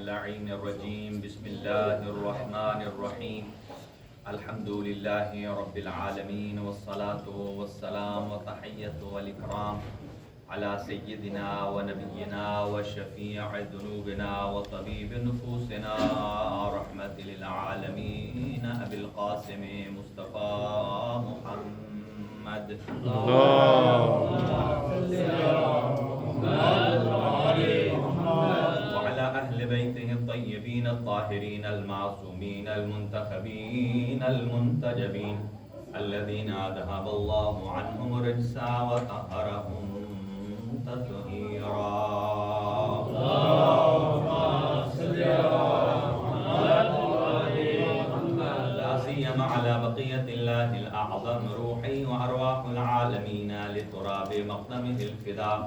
اللعين الرجيم بسم الله الرحمن الرحيم الحمد لله رب العالمين والصلاة والسلام وتحية والإكرام على سيدنا ونبينا وشفيع ذنوبنا وطبيب نفوسنا رحمة للعالمين أبي القاسم مصطفى محمد اللهم صل على محمد وعلى أهل بيته الطيبين الطاهرين المعصومين المنتخبين المنتجبين الذين أذهب الله عنهم الرجس وطهرهم تطهيرا. اللهم صل على محمد لا سيما على بقية الله الأعظم روحي وأرواح العالمين لتراب مقدمه الفداء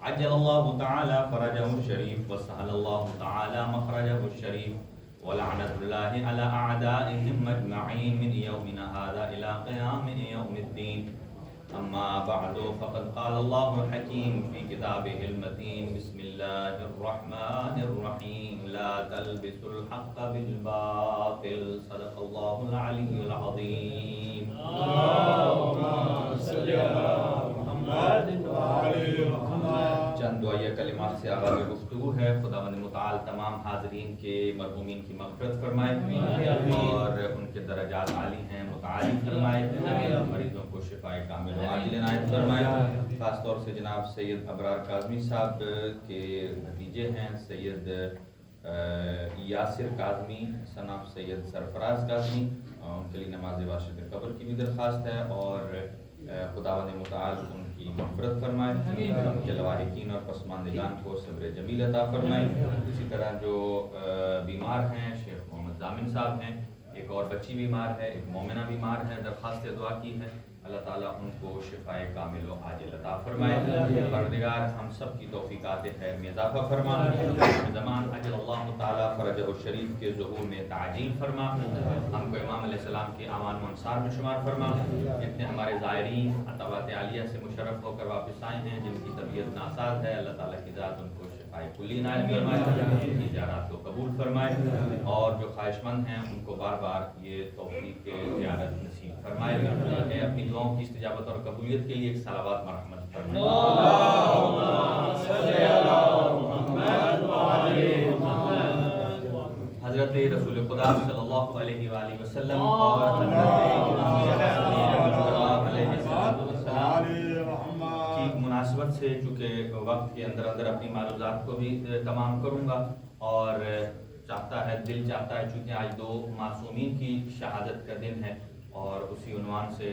عجل الله تعالى فرجه الشريف وسهل الله تعالى مخرجه الشريف ولعنة الله على أعدائهم أجمعين من يومنا هذا إلى قيام يوم الدين. أما بعد فقد قال الله الحكيم في كتابه المتين بسم الله الرحمن الرحيم لا تلبسوا الحق بالباطل صدق الله العلي العظيم. اللهم صل على محمد وعلى محمد. چند دعائیہ کلمات سے آغاز گفتگو ہے. خداوند متعال تمام حاضرین کے مرحومین کی مغفرت فرمائے اور ان کے درجات عالی ہیں متعالی فرمائے. مریضوں کو شفائے کامل و عاجل عنایت فرمائے. خاص طور سے جناب سید ابرار کاظمی صاحب کے بھتیجے ہیں سید یاسر کاظمی سناب سید سرفراز کاظمی، ان کے لیے نماز واشر قبر کی بھی درخواست ہے اور خداوند متعال ان کی مغفرت فرمائے، ان کے لواحقین اور پسماندگان کو صبر جمیل عطا فرمائے. اسی طرح جو بیمار ہیں شیخ محمد ضامن صاحب ہیں، ایک اور بچی بیمار ہے، ایک مومنہ بیمار ہے، درخواست دعا کی ہے. اللہ تعالیٰ ان کو شفائے کامل و عاجل عطا فرمائے. پروردگار ہم سب کی توفیقات خیر میں اضافہ فرما. زمان اجل اللہ تعالیٰ فرجہ الشریف کے ظہور میں تعجیل فرما. ہم کو امام علیہ السلام کے اعوان و انصار میں شمار فرما. جتنے ہمارے زائرین عطوات عالیہ سے مشرف ہو کر واپس آئے ہیں، جن کی طبیعت ناساز ہے، اللہ تعالیٰ کی ذات ان کو شفائے کلی عنایت فرمائے، زیارات کو قبول فرمائے اور جو خواہش مند ہیں ان کو بار بار یہ توفیق زیارت نصیب فرمائے. اپنی دعاؤں کی استجابت اور قبولیت کے لیے ایک صلوات مرحمت فرمائے. اللهم صل على محمد وعلى محمد. حضرت رسول خدا صلی اللہ علیہ وآلہ وسلم اور حضرت علیہ السلام کی مناسبت سے چونکہ وقت کے اندر اندر اپنی معروضات کو بھی تمام کروں گا اور چاہتا ہے دل چاہتا ہے چونکہ آج دو معصومین کی شہادت کا دن ہے اور اسی عنوان سے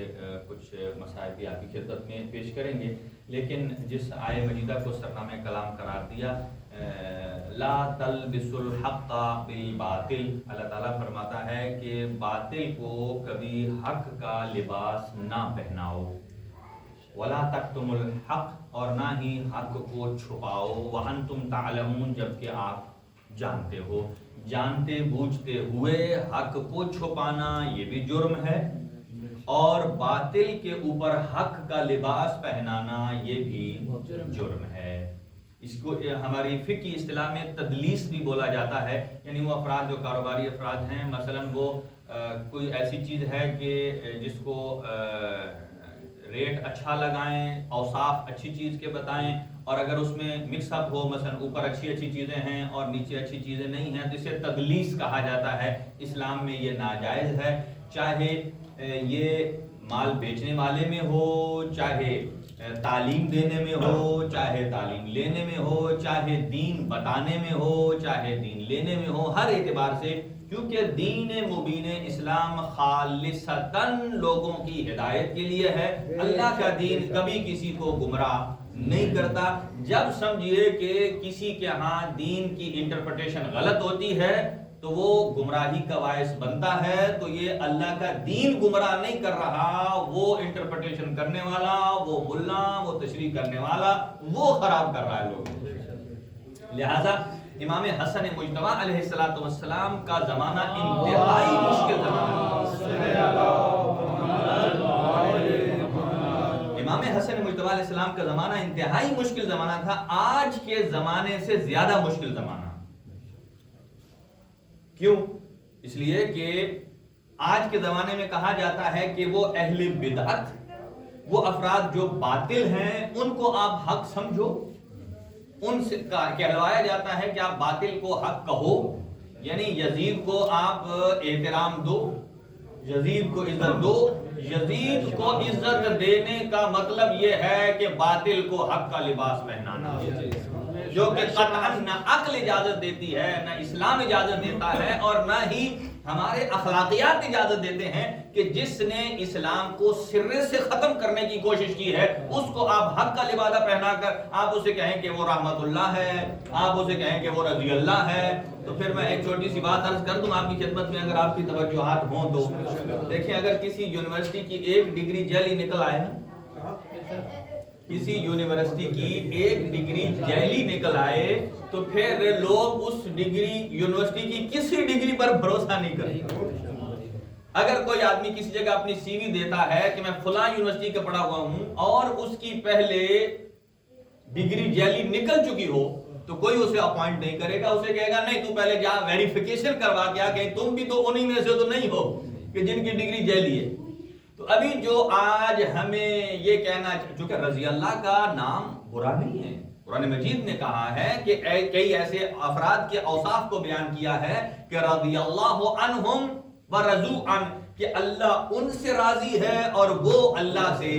کچھ مسائل بھی آپ کی خدمت میں پیش کریں گے. لیکن جس آیہ مجیدہ کو سرنامہ کلام قرار دیا لا تلبسوا الحق بالباطل، اللہ تعالیٰ فرماتا ہے کہ باطل کو کبھی حق کا لباس نہ پہناؤ. ولا تکتموا الحق، اور نہ ہی حق کو چھپاؤ. وانتم تعلمون، جبکہ آپ جانتے ہو. جانتے بوجھتے ہوئے حق کو چھپانا یہ بھی جرم ہے اور باطل کے اوپر حق کا لباس پہنانا یہ بھی جرم ہے. اس کو ہماری فقہی اصطلاح میں تدلیس بھی بولا جاتا ہے، یعنی وہ افراد جو کاروباری افراد ہیں، مثلا وہ کوئی ایسی چیز ہے کہ جس کو ریٹ اچھا لگائیں، اوصاف اچھی چیز کے بتائیں اور اگر اس میں مکس اپ ہو، مثلا اوپر اچھی چیزیں ہیں اور نیچے اچھی چیزیں نہیں ہیں تو اسے تدلیس کہا جاتا ہے. اسلام میں یہ ناجائز ہے، چاہے یہ مال بیچنے والے میں ہو، چاہے تعلیم دینے میں ہو، چاہے تعلیم لینے میں ہو، چاہے دین بتانے میں ہو، چاہے دین لینے میں ہو. ہر اعتبار سے، کیونکہ دین مبین اسلام خالصتاً لوگوں کی ہدایت کے لیے ہے. اللہ کا دین کبھی کسی کو گمراہ نہیں کرتا. جب سمجھیے کہ کسی کے ہاں دین کی انٹرپریٹیشن غلط ہوتی ہے تو وہ گمراہی کا باعث بنتا ہے، تو یہ اللہ کا دین گمراہ نہیں کر رہا، وہ انٹرپریٹیشن کرنے والا، وہ ملا، وہ تشریح کرنے والا، وہ خراب کر رہا ہے لوگوں. لہذا امام حسن مجتبی علیہ السلام کا زمانہ انتہائی مشکل زمانہ ہے. امام حسن مجتبی علیہ السلام کا زمانہ انتہائی مشکل زمانہ تھا، آج کے زمانے سے زیادہ مشکل زمانہ. کیوں؟ اس لیے کہ آج کے زمانے میں کہا جاتا ہے کہ وہ اہل بدعت، وہ افراد جو باطل ہیں، ان کو آپ حق سمجھو، ان سے کہلوایا جاتا ہے کہ آپ باطل کو حق کہو، یعنی یزید کو آپ احترام دو، یزید کو عزت دو۔ یزید کو عزت دینے کا مطلب یہ ہے کہ باطل کو حق کا لباس پہنانا، جو کہ قطعاً نہ عقل اجازت دیتی ہے، نہ اسلام اجازت دیتا ہے، اور نہ ہی ہمارے اخلاقیات اجازت دیتے ہیں کہ جس نے اسلام کو سرے سے ختم کرنے کی کوشش کی ہے اس کو آپ حق کا لبادہ پہنا کر آپ اسے کہیں کہ وہ رحمت اللہ ہے، آپ اسے کہیں کہ وہ رضی اللہ ہے۔ تو پھر میں ایک چھوٹی سی بات عرض کر دوں آپ کی خدمت میں، اگر آپ کی توجہات ہوں تو دیکھیں، اگر کسی یونیورسٹی کی ایک ڈگری جعلی نکل آئے نا، کسی یونیورسٹی کی ایک ڈگری جعلی نکل آئے تو پھر لوگ اس ڈگری یونیورسٹی کی کسی ڈگری پر بھروسہ نہیں کرتے۔ اگر کوئی آدمی کسی جگہ اپنی سی وی دیتا ہے کہ میں فلاں یونیورسٹی کا پڑھا ہوا ہوں اور اس کی پہلے ڈگری جعلی نکل چکی ہو تو کوئی اسے اپوائنٹ نہیں کرے گا، اسے کہے گا نہیں تو پہلے جا ویریفیکیشن کروا کے کہ تم بھی تو انہی میں سے تو نہیں ہو کہ جن کی ڈگری جعلی ہے۔ تو ابھی جو آج ہمیں یہ کہنا، چونکہ رضی اللہ کا نام برا نہیں ہے، قرآن مجید نے کہا ہے کہ کئی ایسے افراد کے اوصاف کو بیان کیا ہے کہ رضی اللہ عنہم ورضوا عنہ، کہ اللہ ان سے راضی ہے اور وہ اللہ سے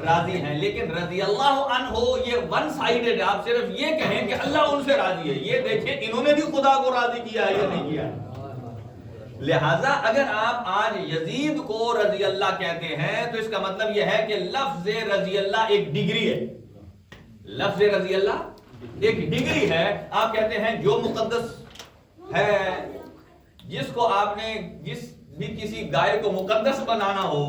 راضی ہیں۔ لیکن رضی اللہ عنہ یہ ون سائیڈڈ، آپ صرف یہ کہیں کہ اللہ ان سے راضی ہے، یہ دیکھیں انہوں نے بھی خدا کو راضی کیا ہے یا نہیں کیا۔ لہٰذا اگر آپ آج یزید کو رضی اللہ کہتے ہیں تو اس کا مطلب یہ ہے کہ لفظ رضی اللہ ایک ڈگری ہے، لفظ رضی اللہ ایک ڈگری ہے۔ آپ کہتے ہیں جو مقدس ہے، جس کو آپ نے جس بھی کسی گائے کو مقدس بنانا ہو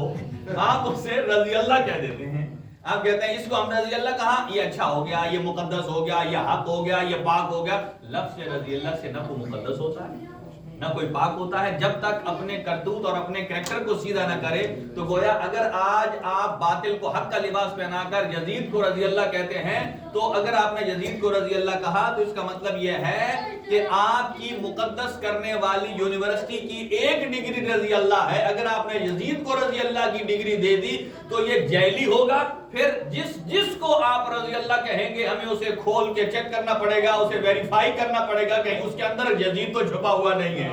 آپ اسے رضی اللہ کہہ دیتے ہیں۔ آپ کہتے ہیں اس کو ہم رضی اللہ کہا، یہ اچھا ہو گیا، یہ مقدس ہو گیا، یہ حق ہو گیا، یہ پاک ہو گیا۔ لفظ رضی اللہ سے نہ کوئی مقدس ہوتا ہے نہ کوئی پاک ہوتا ہے، جب تک اپنے کرتوت اور اپنے کریکٹر کو سیدھا نہ کرے۔ تو گویا اگر آج آپ باطل کو حق کا لباس پہنا کر یزید کو رضی اللہ کہتے ہیں تو اگر آپ نے یزید کو رضی اللہ کہا تو اس کا مطلب یہ ہے کہ آپ کی مقدس کرنے والی یونیورسٹی کی ایک ڈگری رضی اللہ ہے، اگر آپ نے یزید کو رضی اللہ کی ڈگری دے دی تو یہ جعلی ہوگا۔ پھر جس کو آپ رضی اللہ کہیں گے ہمیں اسے کھول کے چیک کرنا پڑے گا، اسے ویریفائی کرنا پڑے گا، کہیں اس کے اندر یزید تو چھپا ہوا نہیں ہے،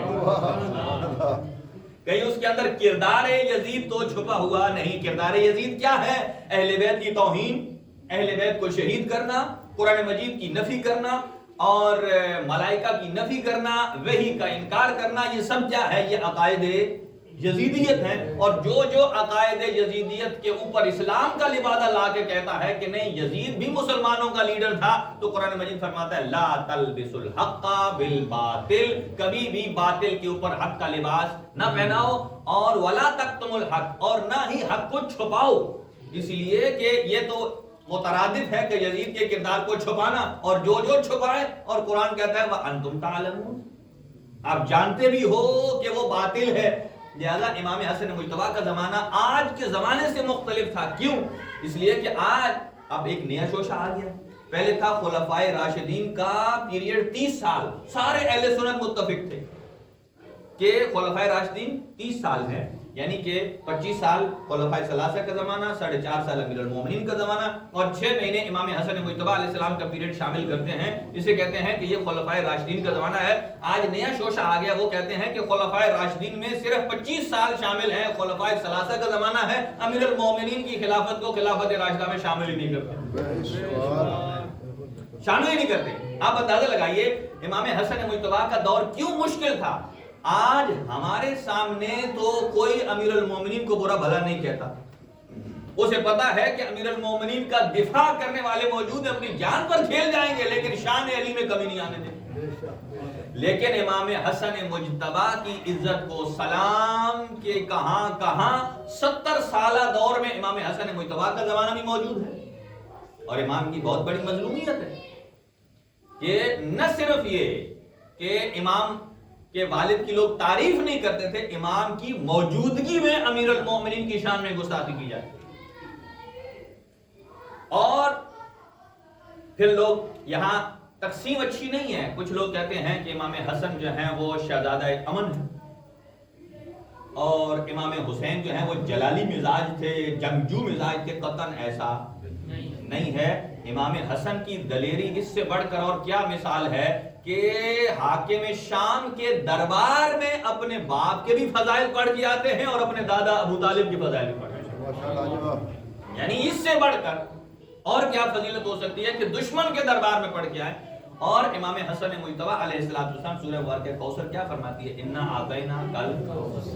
کہیں اس کے اندر کردار یزید تو چھپا ہوا نہیں۔ کردار یزید کیا ہے؟ اہل بیت کی توہین، اہل بیت کو شہید کرنا، قرآن مجید کی نفی کرنا اور ملائکہ کی نفی کرنا، وحی کا انکار کرنا، یہ سب کیا ہے؟ یہ عقائد یزیدیت ہیں۔ اور جو عقائد یزیدیت کے اوپر اسلام کا لبادہ لا کے کہتا ہے کہ نہیں یزید بھی مسلمانوں کا لیڈر تھا، تو قرآن مجید فرماتا ہے لا تلبسوا الحق بالباطل، کبھی بھی باطل کے اوپر حق کا لباس نہ پہناؤ، اور ولا تکتموا الحق، اور نہ ہی حق کو چھپاؤ۔ اس لیے کہ یہ تو مترادف ہے کہ یزید کے کردار کو چھپانا، اور جو چھپائے، اور قرآن کہتا ہے وَأَنْتُمْ تَعْلَمُونَ، آپ جانتے بھی ہو کہ وہ باطل ہے۔ لہذا امام حسن مجتبی کا زمانہ آج کے زمانے سے مختلف تھا۔ کیوں؟ اس لیے کہ آج اب ایک نیا شوشہ آ گیا۔ پہلے تھا خلفائے راشدین کا پیریڈ 30 سال، سارے اہل سنت متفق تھے کہ خلفائے راشدین 30 سال ہیں، یعنی کہ 25 سال خلفائے ثلاثہ کا زمانہ، 4.5 سال امیر المومنین کا زمانہ، اور 6 مہینے امام حسن مجتبی علیہ السلام کا پیریڈ شامل کرتے ہیں۔ اسے کہتے ہیں کہ یہ خلفائے راشدین کا زمانہ ہے۔ آج نیا شوشہ آ گیا، وہ کہتے ہیں کہ خلفائے راشدین میں صرف 25 سال شامل ہیں، خلفائے ثلاثہ کا زمانہ ہے، امیر المومنین کی خلافت کو خلافت راشدہ میں شامل ہی نہیں کرتے، شامل ہی نہیں کرتے۔ آپ اندازہ لگائیے امام حسن مجتبی کا دور کیوں مشکل تھا۔ آج ہمارے سامنے تو کوئی امیر المومنین کو برا بھلا نہیں کہتا، اسے پتا ہے کہ امیر المومنین کا دفاع کرنے والے موجود ہیں، اپنی جان پر کھیل جائیں گے لیکن شان علی میں کمی نہیں آنے دیں۔ لیکن امام حسن مجتبی کی عزت کو سلام کے کہاں 70 سالہ دور میں امام حسن مجتبی کا زمانہ بھی موجود ہے۔ اور امام کی بہت بڑی مظلومیت ہے کہ نہ صرف یہ کہ امام کہ والد کی لوگ تعریف نہیں کرتے تھے، امام کی موجودگی میں امیر المومنین کی شان میں گستاخی کی جاتی، اور پھر لوگ یہاں تقسیم اچھی نہیں ہے. کچھ لوگ کہتے ہیں کہ امام حسن جو ہیں وہ شہزادہ امن ہے اور امام حسین جو ہیں وہ جلالی مزاج تھے, جنگجو مزاج تھے. قطعاً ایسا نہیں ہے. امام حسن کی دلیری اس سے بڑھ کر اور کیا مثال ہے کہ حاکم شام کے دربار میں اپنے باپ کے بھی فضائل پڑھ کے آتے ہیں اور اپنے دادا ابو طالب کی فضائل بھی پڑھ. یعنی اس سے بڑھ کر اور کیا فضیلت ہو سکتی ہے کہ دشمن کے دربار میں پڑھ کے آئے. اور امام حسن مجتبی علیہ السلام سورہ مبارکہ کوثر کیا فرماتی ہے؟ انا اعطینا کل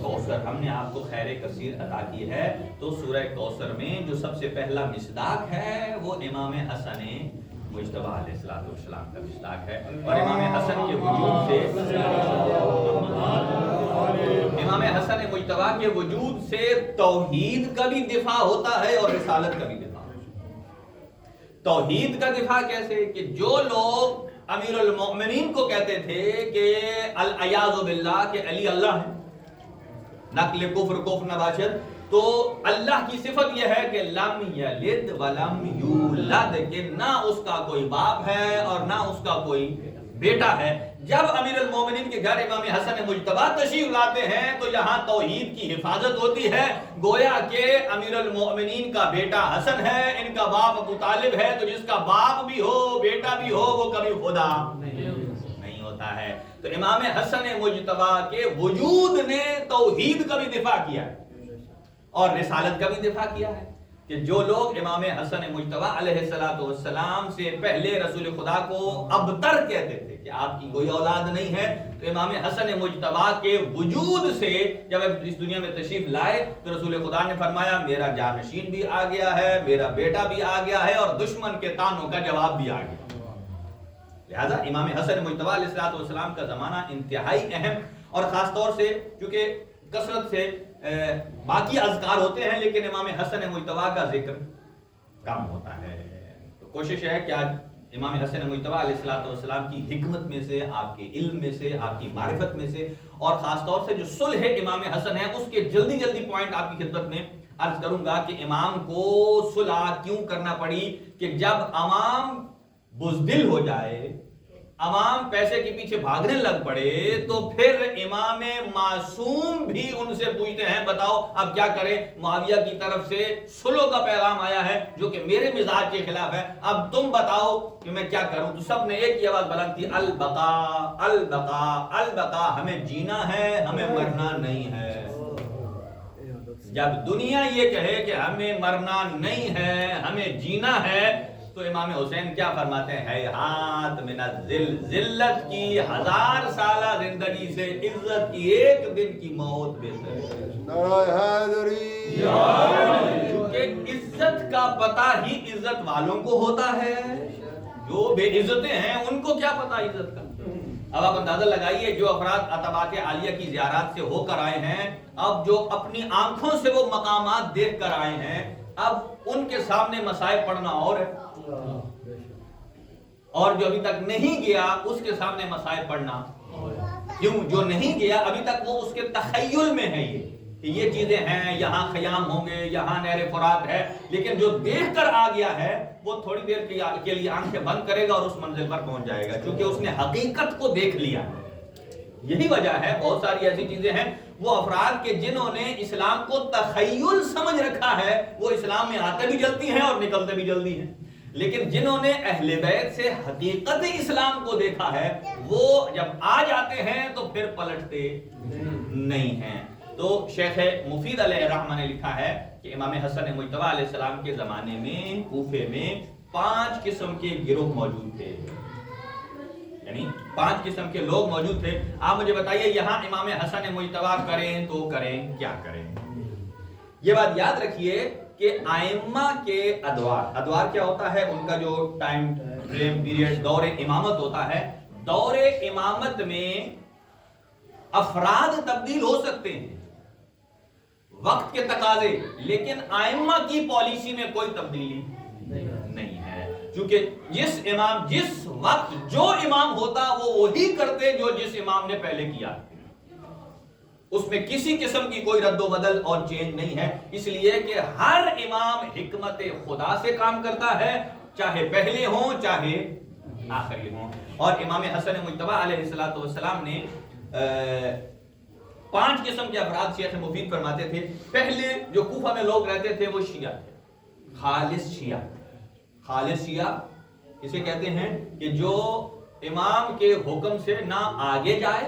کوثر, ہم نے آپ کو خیر کثیر عطا کی ہے. تو سورہ کوثر میں جو سب سے پہلا مصداق ہے وہ امام حسن مجتبی علیہ السلام کا مصداق ہے. اور امام حسن کے وجود سے امام حسن مجتبی کے وجود سے توحید کا بھی دفاع ہوتا ہے اور رسالت کا بھی دفاع. توحید کا دفاع کیسے کہ جو لوگ امیر المؤمنین کو کہتے تھے کہ العیاذ باللہ کہ علی اللہ ہے, نقل کفر کفر نباشد, تو اللہ کی صفت یہ ہے کہ لم یلد ولم یولد, کہ نہ اس کا کوئی باپ ہے اور نہ اس کا کوئی بیٹا ہے. جب امیر المومنین کے گھر امام حسن مجتبی تشریف لاتے ہیں تو یہاں توحید کی حفاظت ہوتی ہے. گویا کہ امیر المومنین کا بیٹا حسن ہے, ان کا باپ ابو طالب ہے, تو جس کا باپ بھی ہو بیٹا بھی ہو وہ کبھی خدا نہیں ہوتا ہے. تو امام حسن مجتبی کے وجود نے توحید کا بھی دفاع کیا ہے اور رسالت کا بھی دفاع کیا ہے. کہ جو لوگ امام حسن مجتبی علیہ السلام سے پہلے رسول خدا کو ابتر کہتے تھے کہ آپ کی کوئی اولاد نہیں ہے, تو امام حسن مجتبی کے وجود سے جب اس دنیا میں تشریف لائے تو رسول خدا نے فرمایا میرا جانشین بھی آ گیا ہے, میرا بیٹا بھی آ گیا ہے اور دشمن کے طعنوں کا جواب بھی آ گیا. لہذا امام حسن مجتبی علیہ السلام کا زمانہ انتہائی اہم, اور خاص طور سے کیونکہ کثرت سے باقی اذکار ہوتے ہیں لیکن امام حسن مجتبی کا ذکر کم ہوتا ہے. تو کوشش ہے کہ آج امام حسن مجتبی علیہ السلام کی حکمت میں سے, آپ کے علم میں سے, آپ کی معرفت میں سے, اور خاص طور سے جو صلح امام حسن ہے اس کے جلدی پوائنٹ آپ کی خدمت میں عرض کروں گا کہ امام کو صلح کیوں کرنا پڑی. کہ جب عوام بزدل ہو جائے, عوام پیسے کے پیچھے بھاگنے لگ پڑے, تو پھر امام معصوم بھی ان سے پوچھتے ہیں بتاؤ اب کیا کریں, معاویہ کی طرف سے صلح کا پیغام آیا ہے جو کہ میرے مزاج کے خلاف ہے, اب تم بتاؤ کہ میں کیا کروں. تو سب نے ایک ہی آواز بلند کی, البقاء البقاء البقاء, ہمیں جینا ہے ہمیں مرنا نہیں ہے. جب دنیا یہ کہے کہ ہمیں مرنا نہیں ہے ہمیں جینا ہے, تو امام حسین کیا فرماتے ہیں, ہیہات من الذل, ذلت کی 1000 سالہ زندگی سے عزت کی ایک دن کی موت بہتر ہے. نعرہ حیدری, کیونکہ عزت کا پتہ ہی عزت والوں کو ہوتا ہے, جو بے عزتیں ہیں ان کو کیا پتہ عزت کا. اب آپ اندازہ لگائیے جو افراد عتبات عالیہ کی زیارات سے ہو کر آئے ہیں, اب جو اپنی آنکھوں سے وہ مقامات دیکھ کر آئے ہیں, اب ان کے سامنے مصائب پڑھنا اور ہے, اور جو ابھی تک نہیں گیا اس کے سامنے مصائب پڑھنا. کیوں؟ جو نہیں گیا ابھی تک وہ اس کے تخیل میں ہے یہ کہ یہ چیزیں ہیں, یہاں خیام ہوں گے, یہاں نہر فرات ہے, لیکن جو دیکھ کر آ گیا ہے وہ تھوڑی دیر کے لیے آنکھیں بند کرے گا اور اس منزل پر پہنچ جائے گا, کیونکہ اس نے حقیقت کو دیکھ لیا. یہی وجہ ہے, بہت ساری ایسی چیزیں ہیں وہ افراد کے جنہوں نے اسلام کو تخیل سمجھ رکھا ہے وہ اسلام میں آتے بھی جلدی ہیں اور نکلتے بھی جلدی ہیں, لیکن جنہوں نے اہل بیت سے حقیقت اسلام کو دیکھا ہے وہ جب آ جاتے ہیں تو پھر پلٹتے نہیں ہیں. تو شیخ مفید علیہ الرحمہ نے لکھا ہے کہ امام حسن مجتبی علیہ السلام کے زمانے میں کوفے میں 5 قسم کے گروہ موجود تھے, یعنی 5 قسم کے لوگ موجود تھے. آپ مجھے بتائیے یہاں امام حسن مجتبی کریں تو کریں کیا کریں. یہ بات یاد رکھیے کہ ائمہ کے ادوار کیا ہوتا ہے, ان کا جو ٹائم فریم پیریڈ دور امامت ہوتا ہے. دور امامت میں افراد تبدیل ہو سکتے ہیں وقت کے تقاضے, لیکن ائمہ کی پالیسی میں کوئی تبدیلی نہیں ہے, کیونکہ جس وقت جو امام ہوتا وہ وہی کرتے جو جس امام نے پہلے کیا, اس میں کسی قسم کی کوئی رد و بدل اور چینج نہیں ہے. اس لیے کہ ہر امام حکمت خدا سے کام کرتا ہے, چاہے پہلے ہوں چاہے آخری ہوں. اور امام حسن مجتبی علیہ السلام نے 5 قسم کے افراد شیخ مفید فرماتے تھے. پہلے جو کوفہ میں لوگ رہتے تھے وہ شیعہ تھے، خالص شیعہ. خالص شیعہ اسے کہتے ہیں کہ جو امام کے حکم سے نہ آگے جائے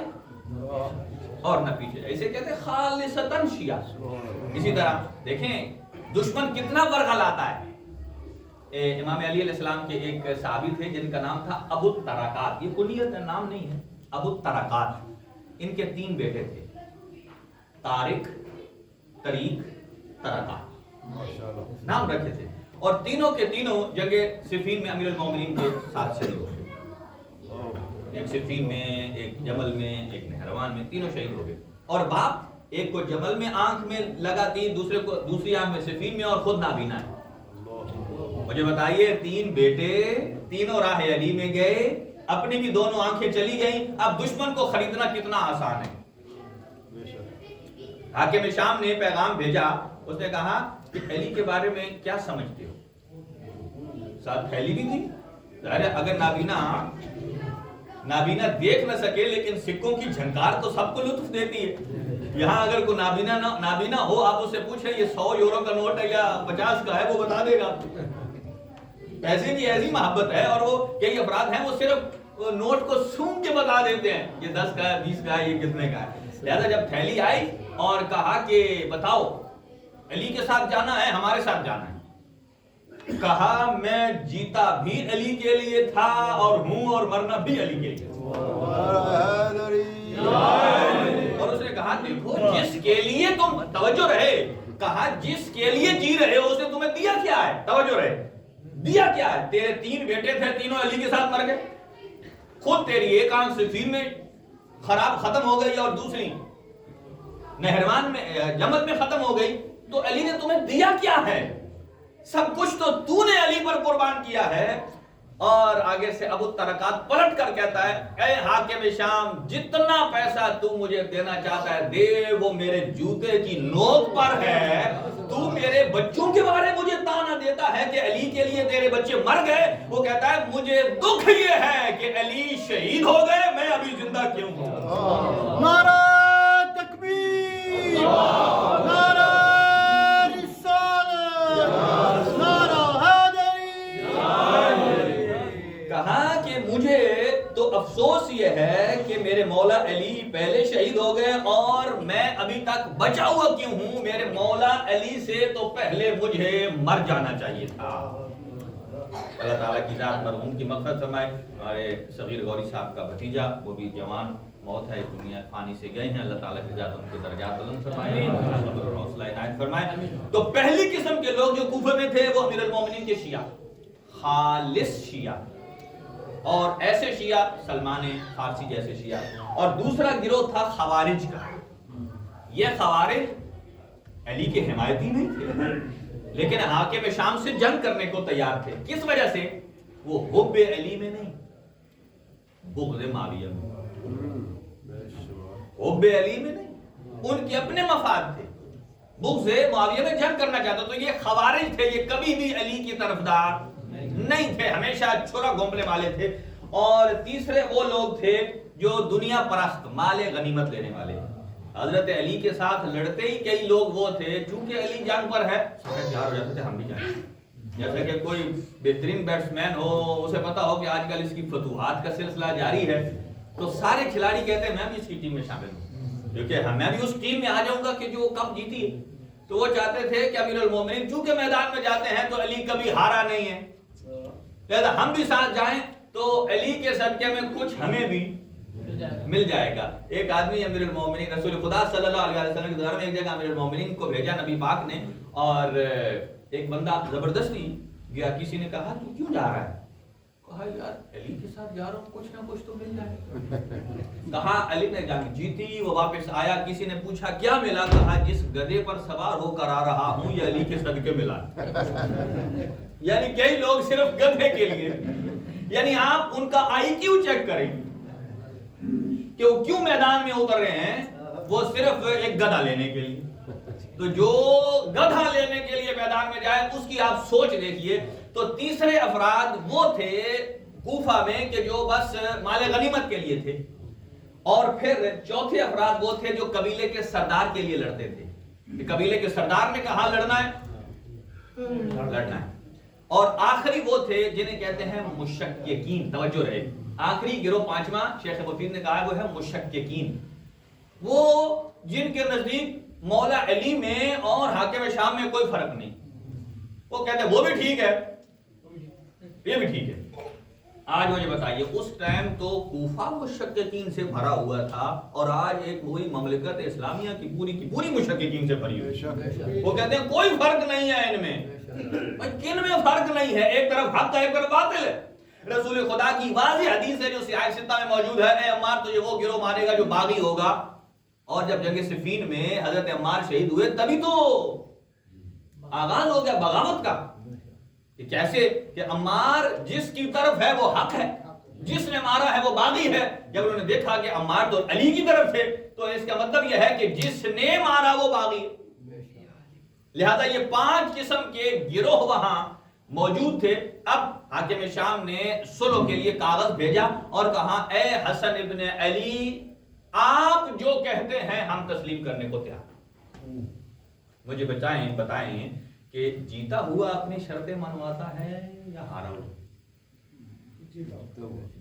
اور نہ پیچھے جائے، اسے کہتے ہیں خالصتاً شیعہ. اسی طرح دیکھیں دشمن کتنا ورغل آتا ہے. امام علی علیہ السلام کے ایک صحابی تھے جن کا نام تھا ابو الطرقات. یہ کنیت ہے، نام نہیں ہے. ابو الطرقات، ان کے 3 بیٹے تھے، طارق، طریق، طرقات نام رکھے تھے. اور تینوں کے تینوں جنگ صفین میں امیر المومنین کے ساتھ شہید ہو گئے. ایک صفین میں، ایک جمل میں، ایک نہروان میں، تینوں شہید ہو گئے. اور باپ ایک کو جمل میں آنکھ میں لگا تھی، دوسرے کو دوسری آنکھ میں صفین میں، اور خود نابینا ہے. مجھے بتائیے 3 بیٹے تینوں راہ علی میں گئے، اپنی بھی دونوں آنکھیں چلی گئیں. اب دشمن کو خریدنا کتنا آسان ہے. حاکم شام نے پیغام بھیجا، اس نے کہا کہ علی کے بارے میں کیا سمجھتے ہو؟ ساتھ پھیلی بھی تھی. اگر نابینا دیکھ نہ سکے لیکن سکوں کی جھنکار تو سب کو لطف دیتی ہے. یہاں اگر کوئی نابینا ہو، آپ اس سے پوچھیں یہ 100 یورو کا نوٹ ہے یا 50 کا ہے، وہ بتا دے گا. پیسے کی ایسی محبت ہے. اور وہ کئی افراد ہیں وہ صرف نوٹ کو سونگ کے بتا دیتے ہیں یہ 10 کا ہے، 20 کا ہے، یہ کتنے کا ہے. لہذا جب تھیلی آئی اور کہا کہ بتاؤ علی کے ساتھ جانا ہے ہمارے ساتھ جانا ہے، کہا میں جیتا بھی علی کے لیے تھا اور ہوں، اور مرنا بھی علی کے لیے. اور اس نے کہا دیکھو جس کے لیے تم توجہ رہے، کہا جس کے لیے جی رہے ہو اس نے تمہیں دیا کیا ہے؟ توجہ رہے، دیا کیا ہے؟ تیرے 3 بیٹے تھے، تینوں علی کے ساتھ مر گئے. خود تیری ایک آنکھ صفین میں خراب ختم ہو گئی اور دوسری نہروان میں جمل میں ختم ہو گئی. تو علی نے تمہیں دیا کیا ہے؟ سب کچھ تو نے علی پر قربان کیا ہے. اور آگے سے ابو الطرقات پلٹ کر کہتا ہے اے حاکم شام، جتنا پیسہ تو مجھے دینا چاہتا ہے دے، وہ میرے جوتے کی نوک پر ہے. تو میرے بچوں کے بارے مجھے تانا دیتا ہے کہ علی کے لیے تیرے بچے مر گئے. وہ کہتا ہے مجھے دکھ یہ ہے کہ علی شہید ہو گئے، میں ابھی زندہ کیوں ہوں. نعرہ تکبیر، نعرہ رسالت، نعرہ حیدری. کہا کہ مجھے تو افسوس یہ ہے کہ میرے مولا علی پہلے شہید ہو گئے اور میں ابھی تک بچا ہوا کیوں ہوں. میرے مولا علی سے تو پہلے مجھے مر جانا چاہیے تھا. اللہ تعالیٰ کی ذات مرحوم کی مغفرت فرمائے. ہمارے صغیر غوری صاحب کا بھتیجا، وہ بھی جوان موت ہے، دنیا فانی سے گئے ہیں. اللہ تعالیٰ کی ذات ان کے درجات بلند فرمائے، صبر اور حوصلہ عنایت فرمائے. تو پہلی قسم کے لوگ جو کوفہ میں تھے وہ امیر المومنین کے شیعہ، خالص شیعہ. اور ایسے شیعہ سلمان فارسی جیسے شیعہ. اور دوسرا گروہ تھا خوارج کا. یہ خوارج علی کے حمایتی نہیں تھے لیکن حاکم شام سے جنگ کرنے کو تیار تھے. کس وجہ سے؟ وہ حب علی میں نہیں، بغض معاویہ میں. حب علی میں نہیں، ان کے اپنے مفاد تھے. بغض معاویہ میں جنگ کرنا چاہتا. تو یہ خوارج تھے، یہ کبھی بھی علی کی طرفدار نہیں تھے، ہمیشہ چھرا گھونپنے والے تھے. اور تیسرے وہ لوگ تھے جو دنیا پرست، مال غنیمت لینے والے. حضرت علی کے ساتھ لڑتے ہی کئی لوگ وہ تھے، چونکہ علی جنگ پر ہے تیار ہو جاتے تھے ہم بھی جائیں. جیسے کہ کوئی بہترین بیٹسمین ہو، اسے پتا ہو کہ آج کل اس کی فتوحات کا سلسلہ جاری ہے، تو سارے کھلاڑی کہتے ہیں میں بھی اس کی ٹیم میں شامل ہوں کیونکہ میں بھی اس ٹیم میں آ جاؤں گا کہ جو کپ جیتی ہے. تو وہ چاہتے تھے کہ امیر المومنین چونکہ میدان میں جاتے ہیں تو علی کبھی ہارا نہیں ہے، لہذا ہم بھی ساتھ جائیں تو علی کے صدقے میں کچھ ہمیں بھی مل جائے گا. ایک آدمی امیر المومنین رسول خدا صلی اللہ علیہ وسلم کے دوران میں ایک جگہ امیر المومنین کو بھیجا نبی پاک نے، اور ایک بندہ زبردستی گیا. کسی نے کہا تو کیوں جا رہا ہے؟ کہا یار علی کے ساتھ جا رہا ہوں، کچھ نہ کچھ تو مل جائے. کہا علی نے جنگ جیتی، وہ واپس آیا. کسی نے پوچھا کیا ملا؟ کہا جس گدھے پر سوار ہو کر آ رہا ہوں یہ علی کے صدقے ملا. یعنی کئی لوگ صرف گدھے کے لیے، یعنی آپ ان کا آئی کیو چیک کریں کہ وہ کیوں میدان میں اتر رہے ہیں. وہ صرف ایک گدھا لینے کے لیے. تو جو گدھا لینے کے لیے میدان میں جائے اس کی آپ سوچ دیکھیے. تو تیسرے افراد وہ تھے کوفہ میں کہ جو بس مال غنیمت کے لیے تھے، اور پھر چوتھے افراد وہ تھے جو قبیلے کے سردار کے لیے لڑتے تھے، کہ قبیلے کے سردار نے کہا لڑنا ہے، اور آخری وہ تھے جنہیں کہتے ہیں مشککین. توجہ رہے، آخری گروہ پانچواں شیخ مفید نے کہا وہ ہے مشککین، وہ جن کے نزدیک مولا علی میں اور حاکم شام میں کوئی فرق نہیں. وہ کہتے ہیں وہ بھی ٹھیک ہے، یہ بھی ٹھیک ہے. آج مجھے بتائیے، اس ٹائم تو کوفہ مشککین سے بھرا ہوا تھا، اور آج ایک پوری مملکت اسلامیہ کی پوری مشککین سے بھری ہوئی. وہ کہتے ہیں کوئی فرق نہیں ہے ان میں. کن میں فرق نہیں ہے؟ ایک طرف حق ہے، ایک طرف باطل ہے. رسول خدا کی واضح حدیث ہے جو صحیح ستہ میں موجود ہے، اے عمار تجھے وہ گروہ مارے گا جو باغی ہوگا. اور جب جنگ صفین میں حضرت عمار شہید ہوئے تبھی تو آغاز ہو گیا بغاوت کا. کہ کیسے کہ عمار جس کی طرف ہے وہ حق ہے، جس نے مارا ہے وہ باغی ہے. جب انہوں نے دیکھا کہ عمار تو علی کی طرف تھے تو اس کا مطلب یہ ہے کہ جس نے مارا وہ باغی ہے. لہذا یہ 5 قسم کے گروہ وہاں موجود تھے. اب حاکم شام نے صلح کے لیے کاغذ بھیجا اور کہا اے حسن ابن علی، آپ جو کہتے ہیں ہم تسلیم کرنے کو تیار. مجھے بتائیں کہ جیتا ہوا اپنی شرطیں منواتا ہے یا ہارا ہوا؟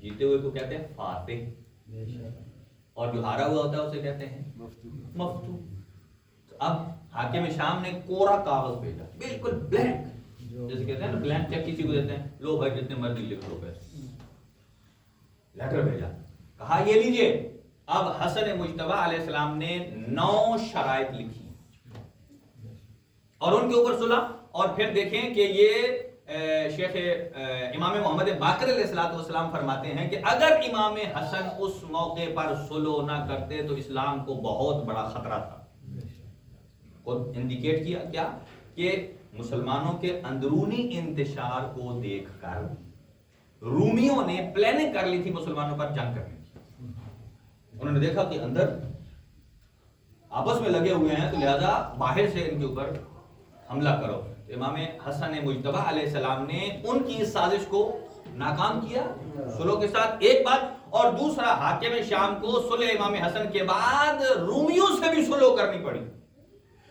جیتے ہوئے کو کہتے ہیں فاتح، اور جو ہارا ہوا ہوتا ہے اسے کہتے ہیں مفتون. اب حاکم شام نے کوڑا کاغذ بھیجا، بالکل بلینک، جیسے کہتے ہیں نا بلینک چیک کسی کو دیتے ہیں، لو بھائی جتنے مرضی لکھ لو پیسے. لیٹر بھیجا، کہا یہ لیجئے. اب حسن مجتبی علیہ السلام نے 9 شرائط لکھی اور ان کے اوپر صلح. اور پھر دیکھیں کہ یہ شیخ امام محمد باقر علیہ السلام فرماتے ہیں کہ اگر امام حسن اس موقع پر صلح نہ کرتے تو اسلام کو بہت بڑا خطرہ تھا. انڈیکیٹ کیا کیا کہ مسلمانوں کے اندرونی انتشار کو دیکھ کر رومیوں نے پلاننگ کر لی تھی مسلمانوں پر جنگ کرنے کی. انہوں نے دیکھا کہ اندر آپس میں لگے ہوئے ہیں تو لہذا باہر سے ان کے اوپر حملہ کرو. امام حسن مجتبی علیہ السلام نے ان کی اس سازش کو ناکام کیا صلح کے ساتھ، ایک بات. اور دوسرا، حاکم شام کو صلح امام حسن کے بعد رومیوں سے بھی صلح کرنی پڑی،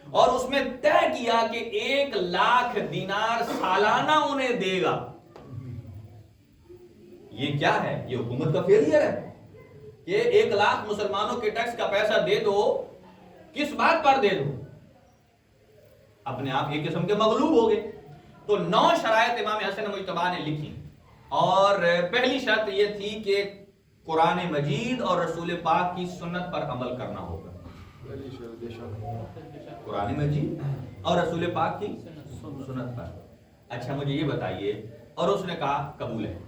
اور اس میں طے کیا کہ 1,00,000 دینار سالانہ انہیں دے گا. یہ کیا ہے؟ یہ حکومت کا فیلئر ہے کہ 1,00,000 مسلمانوں کے ٹیکس کا پیسہ دے دو. کس بات پر دے دو؟ اپنے آپ ایک قسم کے مغلوب ہو گئے. تو 9 شرائط امام حسن مجتبی نے لکھی، اور پہلی شرط یہ تھی کہ قرآن مجید اور رسول پاک کی سنت پر عمل کرنا ہوگا. قرآن مجید اور رسول پاک کی سنت پر. اچھا مجھے یہ بتائیے، اور اس نے کہا قبول ہے.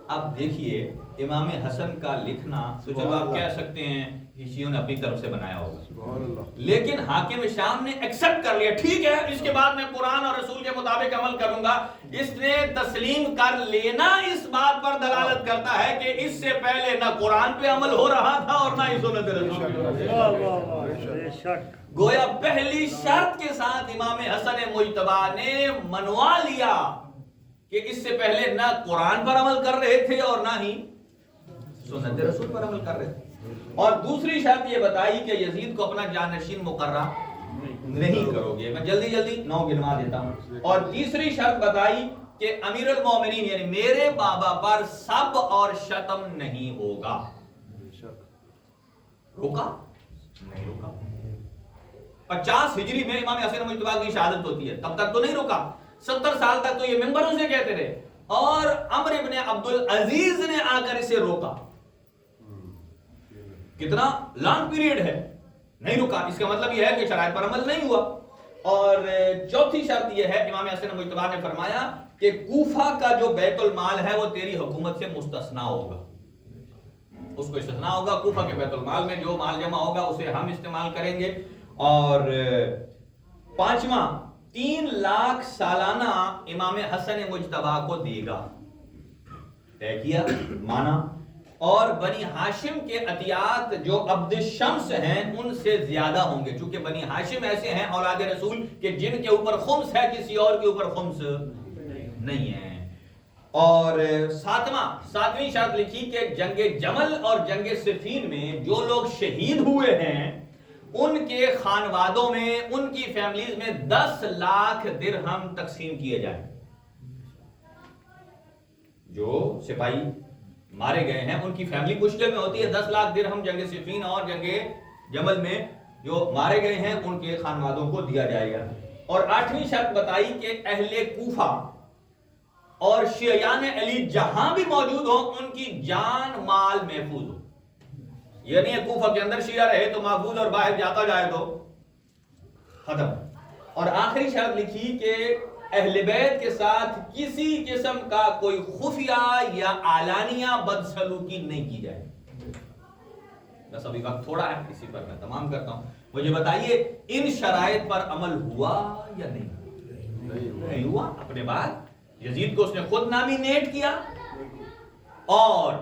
اب دیکھیے امام حسن کا لکھنا تو چلو آپ کہہ سکتے ہیں شیعوں نے اپنی طرف سے بنایا ہوگا، لیکن حاکم شام نے ایکسپٹ کر لیا، ٹھیک ہے اس کے بعد میں قرآن اور رسول کے مطابق عمل کروں گا. اس نے تسلیم کر لینا اس بات پر دلالت کرتا ہے کہ اس سے پہلے نہ قرآن پہ عمل ہو رہا تھا اور نہ ہی سنت رسول. گویا پہلی شرط کے ساتھ امام حسن مجتبی نے منوا لیا کہ اس سے پہلے نہ قرآن پر عمل کر رہے تھے اور نہ ہی سنت رسول پر عمل کر رہے تھے. اور دوسری شرط یہ بتائی کہ یزید کو اپنا جانشین مقرر نہیں کرو گے. میں جلدی 9 گنوا دیتا ہوں. اور تیسری شرط بتائی کہ امیر المومنین یعنی میرے بابا پر سب اور شتم نہیں ہوگا. روکا نہیں روکا. 50 ہجری میں امام حسن مجتبی کی شہادت ہوتی ہے، تب تک تو نہیں روکا. 70 سال تک تو یہ ممبروں سے کہتے رہے، اور عمر ابن عبد العزیز نے آ کر اسے روکا. کتنا لانگ پیریڈ ہے، نہیں رکا. اس کا مطلب یہ ہے کہ شرائط پر عمل نہیں ہوا. اور چوتھی شرط یہ ہے، امام حسن مجتبی نے فرمایا کہ کوفہ کا جو بیت المال ہے وہ تیری حکومت سے مستثنا ہوگا. اس کو استثنا ہوگا، کوفہ کے بیت المال میں جو مال جمع ہوگا اسے ہم استعمال کریں گے. اور پانچواں، 3,00,000 سالانہ امام حسن مجتبی کو دے گا. طے کیا، مانا. اور بنی ہاشم کے عطیات جو عبد الشمس ہیں ان سے زیادہ ہوں گے، چونکہ بنی ہاشم ایسے ہیں اولاد رسول کہ جن کے اوپر خمس ہے، کسی اور کے اوپر خمس نہیں ہے. اور ساتویں شرط لکھی کہ جنگ جمل اور جنگ صفین میں جو لوگ شہید ہوئے ہیں ان کے خانوادوں میں، ان کی فیملیز میں 10 لاکھ درہم تقسیم کیے جائیں۔ جو سپاہی مارے گئے ہیں ان کی فیملی مشکل میں ہوتی ہے، 10 لاکھ درہم جنگ صفین اور جنگ جمل میں جو مارے گئے ہیں ان کے خانوادوں کو دیا جائے گا۔ اور 8ویں شرط بتائی کہ اہل کوفہ اور شیعیان علی جہاں بھی موجود ہوں ان کی جان مال محفوظ ہو۔ یہ نہیں ہے کوفہ کے اندر شیعہ رہے تو محفوظ اور باہر جاتا جائے تو ختم۔ اور آخری شرط لکھی کہ اہل بیت کے ساتھ کسی قسم کا کوئی خفیہ یا اعلانیہ بدسلوکی نہیں کی جائے۔ بس ابھی وقت تھوڑا ہے، اسی پر میں تمام کرتا ہوں۔ مجھے بتائیے ان شرائط پر عمل ہوا یا نہیں ہوا؟ اپنے بعد یزید کو اس نے خود نامینیٹ کیا اور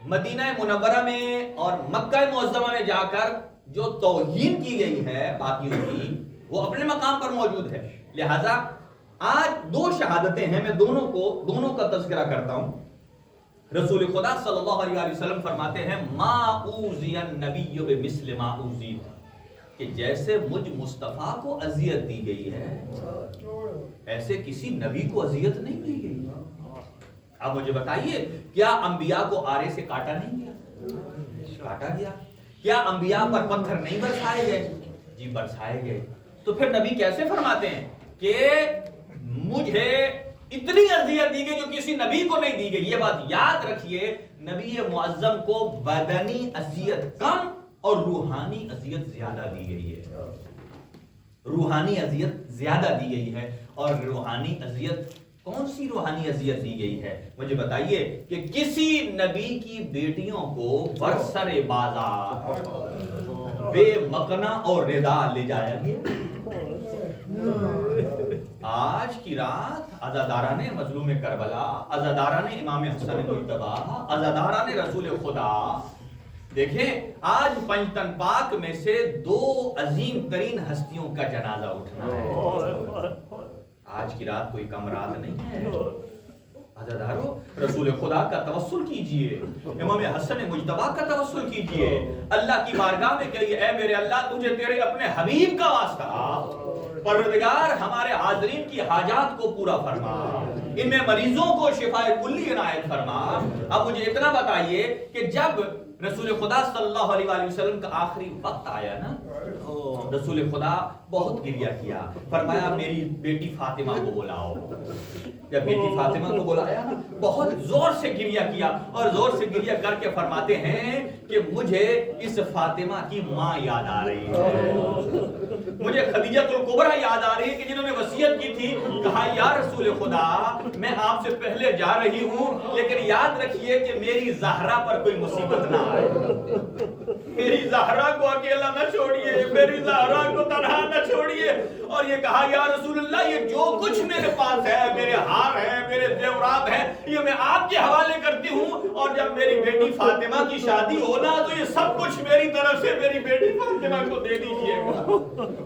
مدینہ منورہ میں اور مکہ معظمہ میں جا کر جو توہین کی گئی ہے باقیوں کی وہ اپنے مقام پر موجود ہے۔ لہذا آج 2 شہادتیں ہیں، میں دونوں کا تذکرہ کرتا ہوں۔ رسول خدا صلی اللہ علیہ وسلم فرماتے ہیں ما اوذی النبی بمثل ما اوذیت، کہ جیسے مجھ مصطفیٰ کو اذیت دی گئی ہے ایسے کسی نبی کو اذیت نہیں دی گئی۔ اب مجھے بتائیے کیا انبیاء کو آرے سے کاٹا نہیں گیا؟ کاٹا گیا۔ کیا انبیاء پر پتھر نہیں برسائے گئے؟ جی برسائے گئے۔ تو پھر نبی کیسے فرماتے ہیں کہ مجھے اتنی اذیت دی گئی جو کسی نبی کو نہیں دی گئی؟ یہ بات یاد رکھیے، نبی معظم کو بدنی اذیت کم اور روحانی اذیت زیادہ دی گئی ہے۔ روحانی اذیت زیادہ دی گئی ہے۔ اور روحانی اذیت کون سی روحانی اذیت دی گئی ہے؟ مجھے بتائیے کہ کسی نبی کی بیٹیوں کو برسر بازار بے مقنا اور رضا لے جایا گیا۔ آج کی رات عزاداران مظلوم کربلا، عزاداران امام حسن مجتبی، عزاداران رسول خدا، دیکھیں آج پنجتن پاک میں سے 2 عظیم ترین ہستیوں کا جنازہ اٹھنا ہے۔ آج کی رات کوئی کم رات نہیں ہے۔ عزادارو رسول خدا کا توسل کیجئے، امام حسن مجتبی کا توسل کیجئے، اللہ کی بارگاہ میں کہیے اے میرے اللہ تجھے تیرے اپنے حبیب کا واسطہ، پروردگار ہمارے حاضرین کی حاجات کو پورا فرما، ان میں مریضوں کو شفاء کلی عنایت فرما۔ اب مجھے اتنا بتائیے کہ جب رسول خدا صلی اللہ علیہ وسلم کا آخری وقت آیا نا، رسول خدا بہت گریہ کیا، فرمایا میری بیٹی فاطمہ کو بلاؤ۔ جب بیٹی فاطمہ کو بلایا بہت زور سے گریہ کیا اور زور سے گریہ کر کے فرماتے ہیں کہ مجھے اس فاطمہ کی ماں یاد آ رہی ہے، مجھے خدیجہ الکبریٰ یاد آ رہی ہے کہ جنہوں نے وصیت کی تھی، کہا یا رسول خدا میں آپ سے پہلے جا رہی ہوں لیکن یاد رکھیے کہ میری زہرا پر کوئی مصیبت نہ آئے، میری زہرا کو اکیلا نہ چھوڑیے، میری زہرا کو تنہا نہ چھوڑیے۔ اور یہ کہا یا رسول اللہ یہ جو کچھ میرے پاس ہے، میرے ہار ہیں، میرے زیورات ہیں، یہ میں آپ کے حوالے کرتی ہوں، اور جب میری بیٹی فاطمہ کی شادی ہونا تو یہ سب کچھ میری طرف سے میری بیٹی فاطمہ کو دے دیجئے گا۔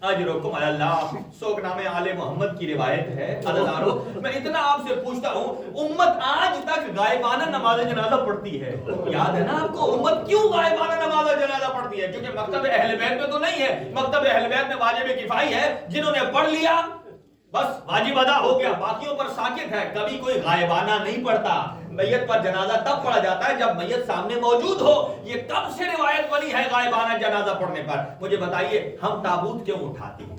اجرکم علی اللہ، سوگنامہ آل محمد کی روایت ہے۔ عزیزانو میں اتنا آپ سے پوچھتا ہوں، امت آج تک غائبانہ نماز جنازہ پڑھتی ہے، یاد ہے نا آپ کو امت کیوں غائبانہ نماز جنازہ پڑھتی ہے؟ کیونکہ مکتب اہل بیت میں تو نہیں ہے، مکتب اہل بیت میں واجب کفائی ہے، جنہوں نے پڑھ لیا بس واجب ادا ہو گیا، باقیوں پر ساکت ہے، کبھی کوئی غائبانہ نہیں پڑھتا۔ میت پر جنازہ تب پڑھا جاتا ہے جب میت سامنے موجود ہو۔ یہ کب سے روایت بنی ہے غائبانہ جنازہ پڑھنے پر؟ مجھے بتائیے ہم تابوت کیوں اٹھاتے ہیں؟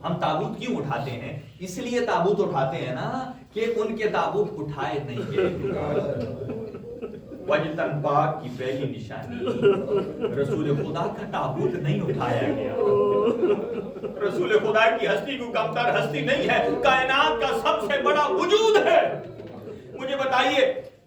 ہم تابوت کیوں اٹھاتے ہیں؟ اس لیے تابوت اٹھاتے ہیں نا کہ ان کے تابوت اٹھائے نہیں گئے۔ پنجتن پاک کی پہلی نشانی رسول خدا کا تابوت نہیں اٹھایا گیا۔ رسول خدا کی ہستی کو کمتر ہستی نہیں ہے، کائنات کا سب سے بڑا وجود ہے۔ مجھے بتائیے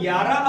11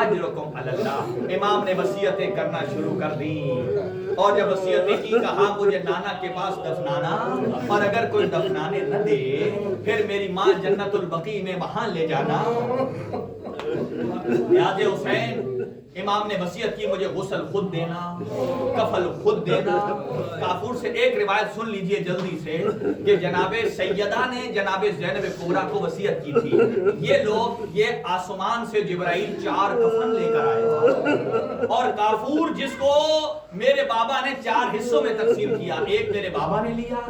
اجرکم علی اللہ۔ امام نے وصیتیں کرنا شروع کر دی، اور جب وصیتیں کی کہا مجھے نانا کے پاس دفنانا، اور اگر کوئی دفنانے نہ دے پھر میری ماں جنت البقیع میں وہاں لے جانا۔ یاد حسین امام نے وصیت کی مجھے غسل خود دینا، کفل خود دینا۔ کافور سے ایک روایت سن لیجئے جلدی سے کہ جناب سیدہ نے جناب زینب کبریٰ کو وصیت کی تھی، یہ لوگ یہ آسمان سے جبرائیل 4 کفن لے کر آئے، اور کافور جس کو میرے بابا نے 4 حصوں میں تقسیم کیا، ایک میرے بابا نے لیا،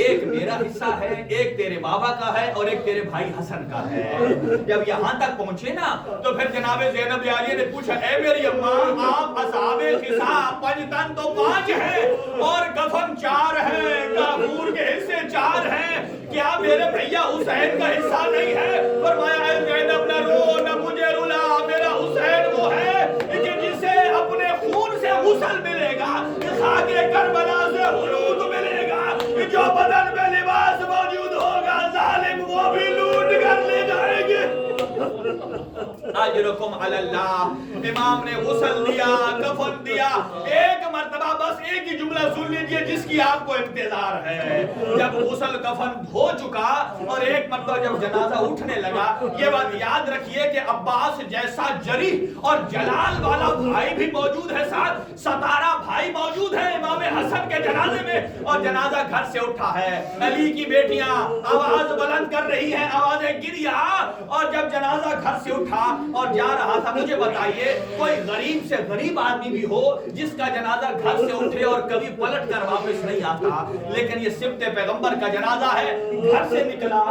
ایک میرا حصہ ہے، ایک تیرے بابا کا ہے، اور ایک تیرے بھائی حسن کا ہے۔ جب یہاں تک پہنچے نا تو پھر جناب زینب عالیہ نے پوچھا اے میری اماں آپ اصحاب خصاء پنجتن تو 5 ہیں اور کفن 4 ہیں، کافور کے حصے 4 ہیں، کیا میرے بھیا حسین کا حصہ نہیں ہے؟ فرمایا اے زینب نہ رو نہ مجھے رلا، میرا حسین وہ ہے کہ جسے اپنے خون سے غسل ملے گا، خاک کربلا سے خلود ملے گا، جو بدن میں لباس موجود ہوگا ظالم وہ بھی لوٹ کر لے جائیں گے۔ اجرکم علی اللہ۔ امام نے غسل دیا، کفن دیا۔ ایک مرتبہ بس ایک ہی جملہ سن لیجئے جس کی آپ کو انتظار ہے۔ جب غسل کفن ہو چکا اور ایک مرتبہ جب جنازہ اٹھنے لگا، یہ بات یاد رکھیے کہ عباس جیسا جریح اور جلال والا بھائی بھی موجود ہے، ساتھ 17 بھائی موجود ہیں امام حسن کے جنازے میں، اور جنازہ گھر سے اٹھا ہے۔ علی کی بیٹیاں آواز بلند کر رہی ہیں، آوازیں گریا، اور جب جنازہ گھر سے اٹھا اور جا رہا تھا، مجھے بتائیے کوئی غریب سے غریب آدمی بھی ہو جس کا جنازہ گھر سے اٹھے اور کبھی پلٹ کر واپس نہیں آتا، لیکن یہ سبط پیغمبر کا جنازہ ہے، گھر سے نکلا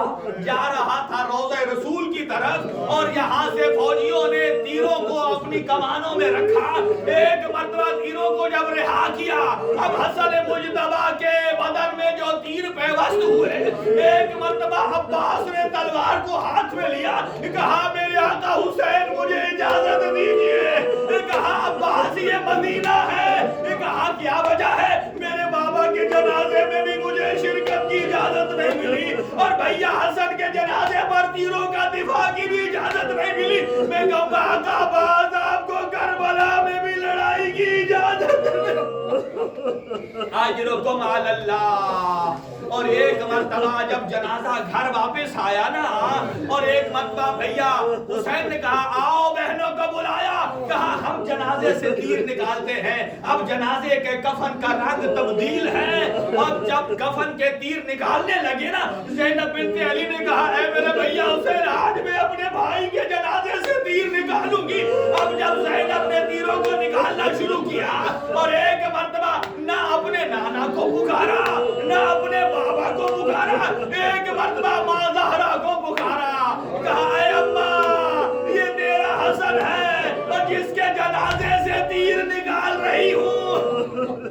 جا رہا تھا روضہ رسول کی طرف، اور یہاں سے فوجیوں نے تیروں کو اپنی کمانوں میں رکھا۔ ایک مرتبہ تیروں کو جب رہا کیا، اب حسن مجتبیٰ کے بدن میں جو تیر پیوست ہوئے، ایک مرتبہ عباس نے تلوار کو ہاتھ میں لیا، کہا میرے آقا حسین مجھے اجازت دیجئے، کہا عباس یہ مدینہ ہے، کہا کیا وجہ ہے؟ میرے بابا کے جنازے میں بھی مجھے شرکت کی اجازت نہیں ملی، اور بھیا حسن کے جنازے پر تیروں کا دفاع کی بھی اجازت نہیں ملی۔ میں کہوں گا آقا عباس آپ کو کربلا میں بھی لڑائی کی اجازت اجرکم علی اللہ۔ اور ایک مرتبہ جب جنازہ گھر واپس آیا نا، اور ایک مرتبہ بھیا حسین نے کہا آؤ بہنوں کو بلایا، کہا ہم جنازے سے تیر نکالتے ہیں، اب جنازے کے کفن کا رنگ تبدیل ہے، اب جب کفن کے تیر نکالنے لگے نا، زینب بنت علی نے کہا اے میرے بھیا حسین آج میں اپنے بھائی کے جنازے سے تیر نکالوں گی۔ اب جب زینب نے تیروں کو نکالنا شروع کیا، اور ایک مرتبہ نہ اپنے نانا کو پکارا نہ اپنے بابا کو پکارا، ایک مرتبہ ماں زہرا کو پکارا، کہا اے اماں یہ تیرا حسن ہے اور جس کے جنازے سے تیر نکال رہی ہوں۔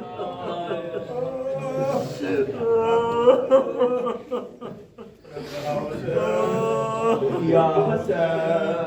یا حسن